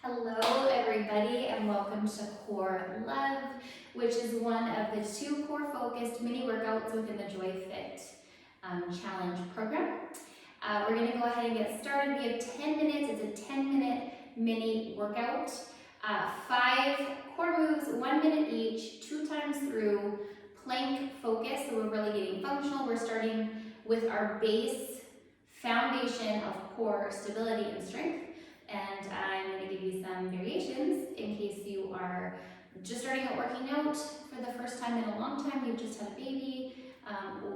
Hello everybody and welcome to Core Love, which is one of the 2 core focused mini workouts within the Joy Fit challenge program. We're going to go ahead and get started. We have 10 minutes. It's a 10-minute mini workout. 5 core moves, 1 minute each, 2 times through, plank focus, so we're really getting functional. We're starting with our base foundation of core stability and strength. And I'm going to give you some variations in case you are just starting out working out for the first time in a long time, you've just had a baby,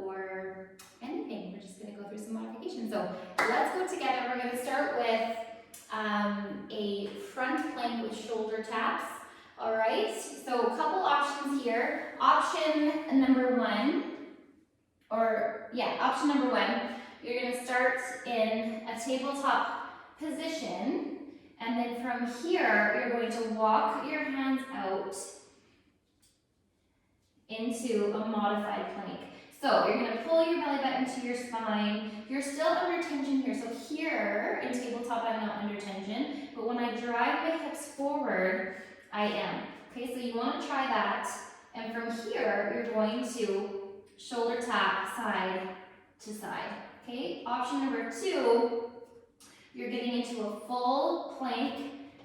or anything. We're just going to go through some modifications. So let's go together. We're going to start with a front plank with shoulder taps. All right, so a couple options here. Option number one, you're going to start in a tabletop position, and then from here you're going to walk your hands out into a modified plank. So you're going to pull your belly button to your spine. You're still under tension here. So here in tabletop I'm not under tension, but when I drive my hips forward, I am. Okay, so you want to try that. And from here you're going to shoulder tap side to side. Okay, option number 2, you're getting into a full plank,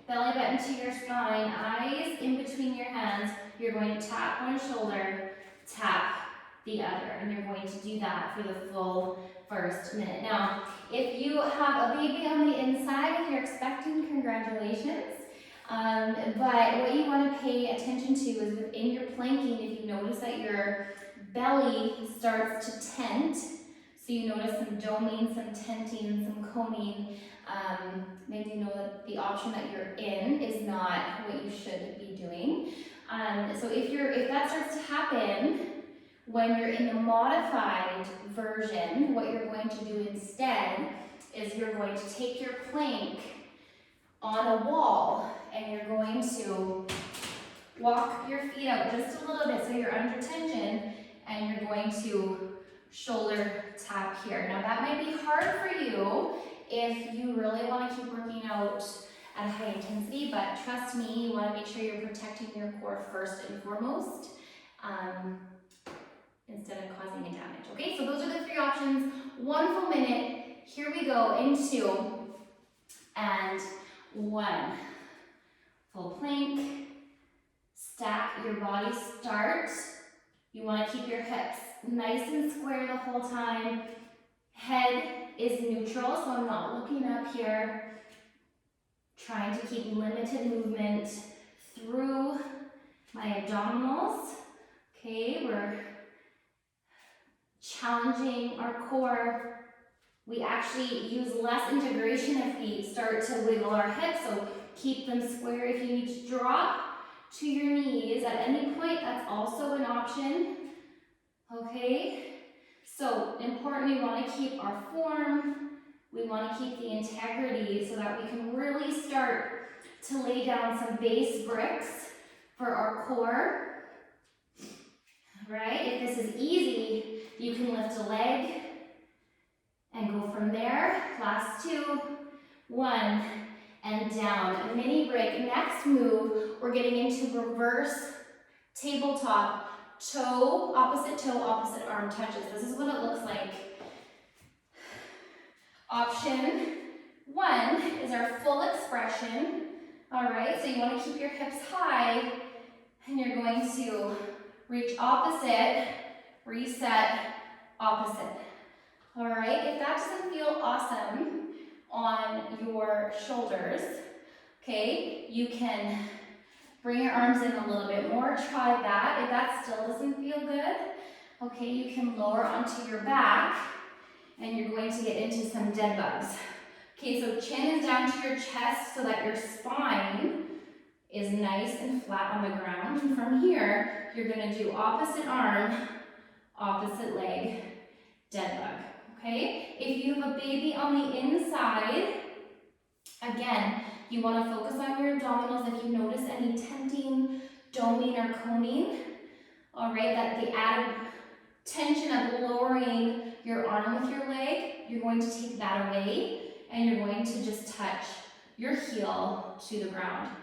belly button to your spine, eyes in between your hands. You're going to tap one shoulder, tap the other, and you're going to do that for the full first minute. Now, if you have a baby on the inside, if you're expecting, congratulations. But what you want to pay attention to is within your planking, if you notice that your belly starts to tent, so you notice some doming, some tenting, some coning, maybe you know that the option that you're in is not what you should be doing. So if that starts to happen when you're in the modified version, what you're going to do instead is you're going to take your plank on a wall and you're going to walk your feet out just a little bit so you're under tension, and you're going to shoulder tap here. Now that might be hard for you if you really want to keep working out at a high intensity, but trust me, you want to make sure you're protecting your core first and foremost, instead of causing a damage. Okay, so those are the 3 options. 1 full minute. Here we go in 2 and 1. Full plank. Stack your body. Start. You want to keep your hips nice and square the whole time. Head is neutral, so I'm not looking up here. Trying to keep limited movement through my abdominals. Okay, we're challenging our core. We actually use less integration if we start to wiggle our hips, so keep them square. If you need to drop to your knees at any point, that's also an option. Okay, so important, we want to keep our form, we want to keep the integrity so that we can really start to lay down some base bricks for our core. Right? If this is easy, you can lift a leg and go from there. Last 2, 1, and down. A mini break. Next move, we're getting into reverse tabletop. Toe, opposite arm touches. This is what it looks like. Option 1 is our full expression. All right, so you want to keep your hips high, and you're going to reach opposite, reset, opposite. All right, if that doesn't feel awesome on your shoulders, okay, you can bring your arms in a little bit more. Try that. If that still doesn't feel good, okay, you can lower onto your back, and you're going to get into some dead bugs. Okay, so chin is down to your chest so that your spine is nice and flat on the ground. And from here, you're going to do opposite arm, opposite leg, dead bug. Okay, if you have a baby on the inside, again, you want to focus on your abdominals. If you notice any tenting, doming, or coning, all right, that the added tension of lowering your arm with your leg, you're going to take that away, and you're going to just touch your heel to the ground.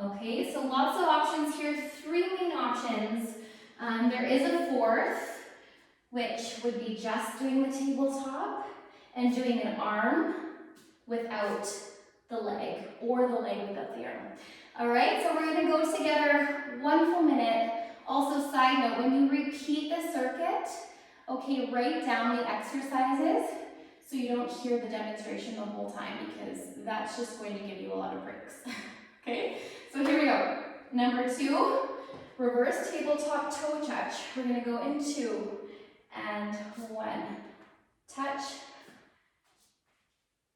Okay, so lots of options here, 3 main options. There is a 4th, which would be just doing the tabletop and doing an arm without the leg, or the leg without the arm. All right, so we're gonna go together 1 full minute. Also, side note, when you repeat the circuit, okay, write down the exercises so you don't hear the demonstration the whole time, because that's just going to give you a lot of breaks. Okay, so here we go. Number 2, reverse tabletop toe touch. We're gonna go in 2 and 1. Touch,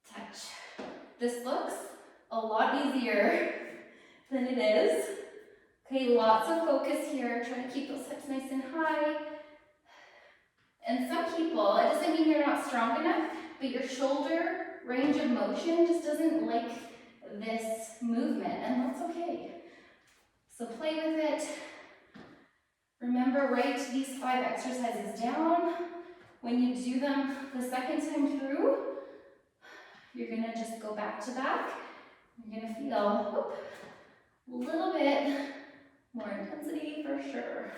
touch. This looks a lot easier than it is. Okay, lots of focus here. Try to keep those hips nice and high. And some people, it doesn't mean you're not strong enough, but your shoulder range of motion just doesn't like this movement, and that's okay. So play with it. Remember, write these 5 exercises down. When you do them the second time through, you're gonna just go back to back. You're gonna feel a little bit more intensity for sure.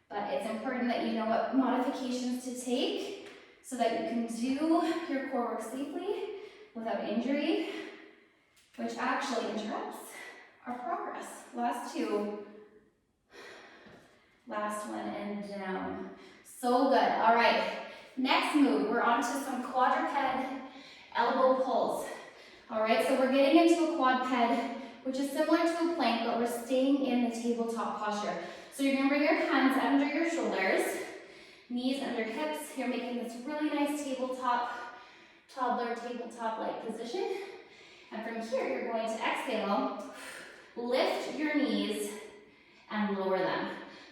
But it's important that you know what modifications to take so that you can do your core work safely without injury, which actually interrupts our progress. Last 2. Last one and down. So good. All right. Next move, we're on to some quadruped elbow pulls. All right, so we're getting into a quadruped, which is similar to a plank, but we're staying in the tabletop posture. So you're gonna bring your hands under your shoulders, knees under hips. You're making this really nice tabletop, toddler tabletop-like position. And from here, you're going to exhale, lift your knees and lower them.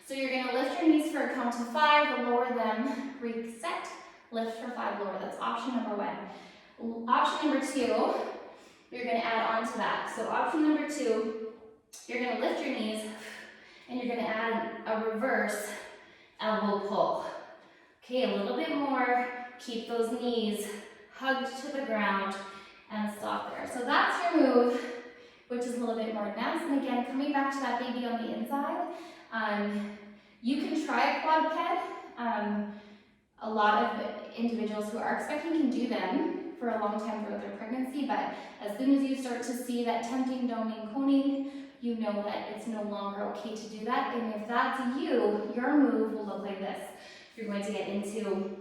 So you're gonna lift your knees for a count of 5, lower them, reset, lift for 5, lower. That's option number 1. Option number 2, you're gonna add on to that. So option number 2, you're gonna lift your knees and you're gonna add a reverse elbow pull. Okay, a little bit more. Keep those knees hugged to the ground and stop there. So that's your move, which is a little bit more advanced. And again, coming back to that baby on the inside, you can try a quadruped. A lot of individuals who are expecting can do them for a long time throughout their pregnancy, but as soon as you start to see that tempting doming coning, you know that it's no longer okay to do that. And if that's you, your move will look like this. You're going to get into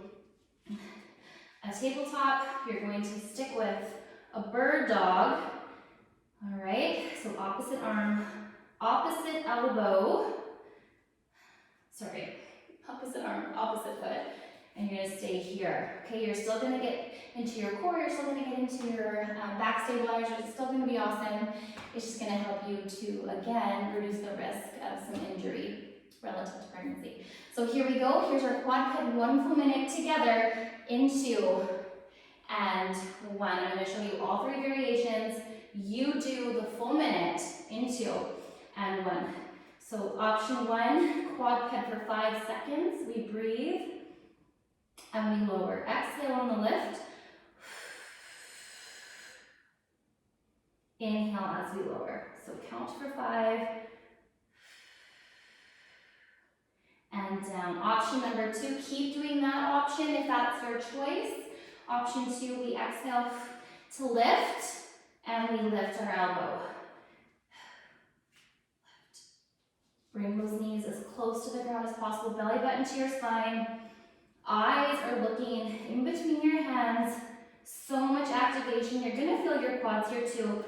a tabletop. You're going to stick with a bird dog. All right, so opposite arm, opposite elbow. Sorry, opposite arm, opposite foot. And you're gonna stay here. Okay, you're still gonna get into your core, you're still gonna get into your back stabilizers, it's still gonna be awesome. It's just gonna help you to, again, reduce the risk of some injury relative to pregnancy. So here we go, here's our quadruped 1 full minute together into and 1. I'm gonna show you all 3 variations. You do the full minute into and 1. So option 1, quadruped for 5 seconds. We breathe and we lower. Exhale on the lift. Inhale as we lower. So count for 5. And down. Option number 2, keep doing that option if that's your choice. Option 2, we exhale to lift and we lift our elbow. Bring those knees as close to the ground as possible, belly button to your spine. Eyes are looking in between your hands. So much activation. You're gonna feel your quads here too.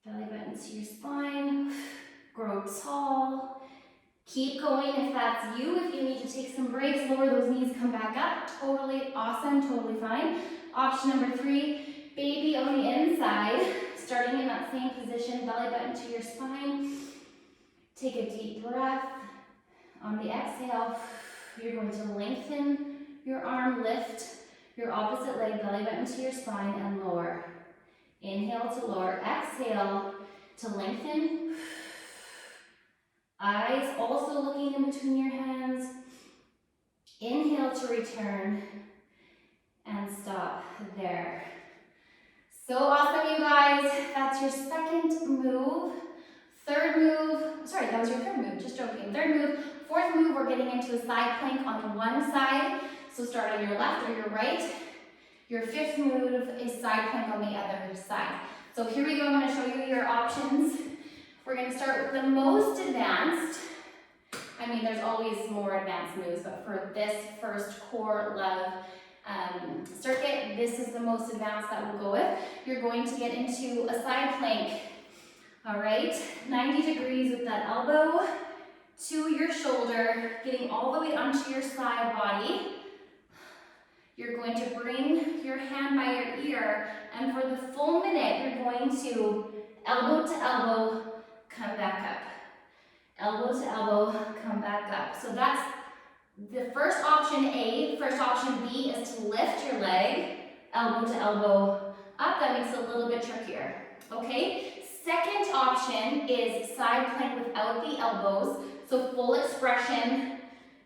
Belly button to your spine. Grow tall. Keep going if that's you. If you need to take some breaks, lower those knees, come back up. Totally awesome, totally fine. Option number 3, baby on the inside. Starting in that same position, belly button to your spine. Take a deep breath. On the exhale, you're going to lengthen your arm, lift your opposite leg, belly button to your spine, and lower. Inhale to lower. Exhale to lengthen. Eyes also looking in between your hands. Inhale to return. and stop there. So awesome, you guys. That's your second move. Third move, sorry, that was your third move, just joking. Third move. Fourth move, we're getting into a side plank on one side. So start on your left or your right. Your fifth move is side plank on the other side. So here we go, I'm gonna show you your options. We're gonna start with the most advanced. I mean, there's always more advanced moves, but for this first core love circuit, this is the most advanced that we'll go with. You're going to get into a side plank. All right, 90 degrees with that elbow to your shoulder, getting all the way onto your side body. You're going to bring your hand by your ear, and for the full minute, you're going to elbow to elbow, come back up. Elbow to elbow, come back up. So that's the first option A. First option B is to lift your leg, elbow to elbow up. That makes it a little bit trickier, okay? Second option is side plank without the elbows. So full expression,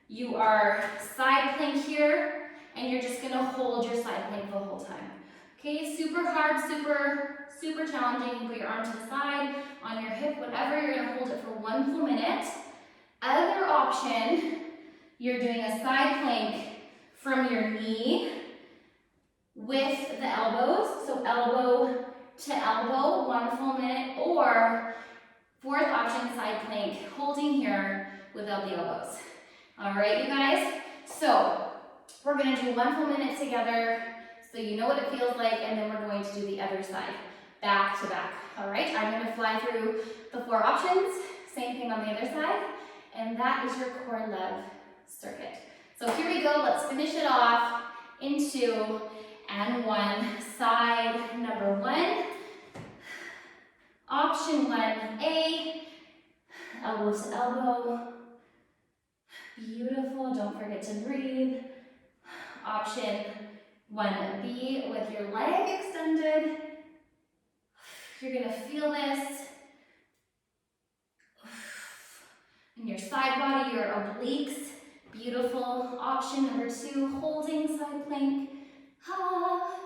you are side plank here, and you're just gonna hold your side plank the whole time. Okay, super hard, super challenging. Put your arm to the side, on your hip, whatever, you're gonna hold it for 1 full minute. Other option, you're doing a side plank from your knee with the elbows. So elbow to elbow, 1 full minute, or fourth option, side plank, holding here without the elbows. All right, you guys? So we're gonna do 1 full minute together so you know what it feels like, and then we're going to do the other side, back to back. All right, I'm gonna fly through the 4 options, same thing on the other side, and that is your core love circuit. So here we go, let's finish it off in 2 and 1. Side number 1, option 1A, elbow to elbow. Beautiful, don't forget to breathe. Option 1B with your leg extended. You're gonna feel this in your side body, your obliques. Beautiful. Option number 2, holding side plank. Ah,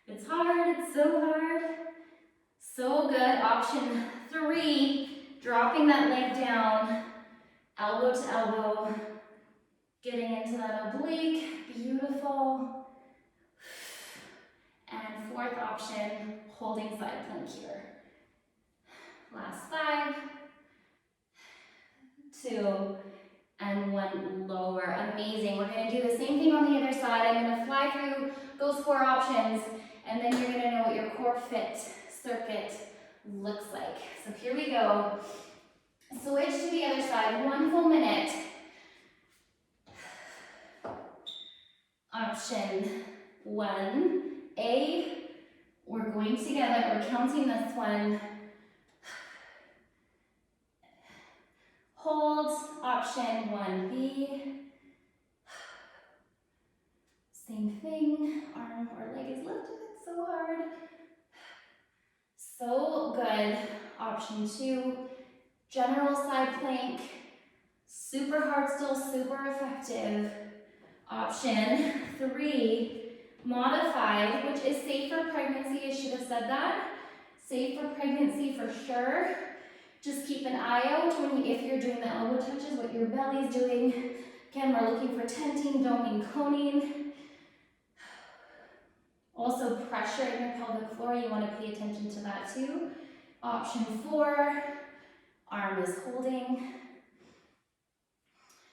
it's hard, it's so hard. So good. Option 3, dropping that leg down, elbow to elbow, getting into that oblique. Beautiful. And fourth option, holding side plank here. Last 5, 2, and 1, lower. Amazing. We're going to do the same thing on the other side. I'm going to fly through those 4 options, and then you're going to know what your core fit circuit looks like. So here we go. Switch to the other side, 1 full minute. Option 1A, we're going together, we're counting this one. Hold. Option 1B. Same thing, arm or leg is lifted, it's so hard. So good. Option 2, general side plank. Super hard still, super effective. Option 3, modified, which is safe for pregnancy. I should have said that. Safe for pregnancy for sure. Just keep an eye out if you're doing the elbow touches, what your belly's doing. Again, we're looking for tenting, doming, coning. Also pressure in your pelvic floor, you want to pay attention to that too. Option 4, arm is holding.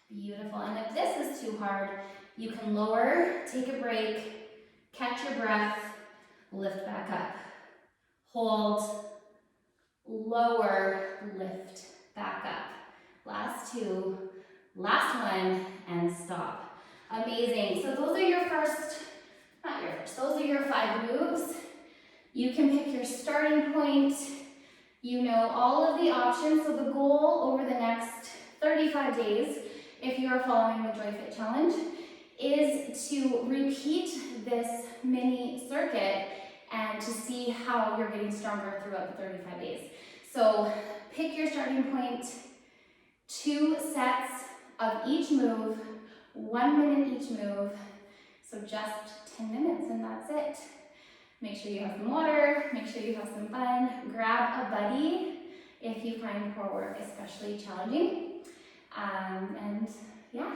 Beautiful. And if this is too hard, you can lower, take a break, catch your breath, lift back up. Hold, lower, lift back up. Last 2, last 1, and stop. Amazing. So those are your those are your 5 moves. You can pick your starting point. You know all of the options. So the goal over the next 35 days, if you are following the Joy Fit Challenge, is to repeat this mini circuit and to see how you're getting stronger throughout the 35 days. So pick your starting point, 2 sets of each move, 1 minute each move, so just 10 minutes and that's it. Make sure you have some water, make sure you have some fun, grab a buddy if you find core work especially challenging. And yeah,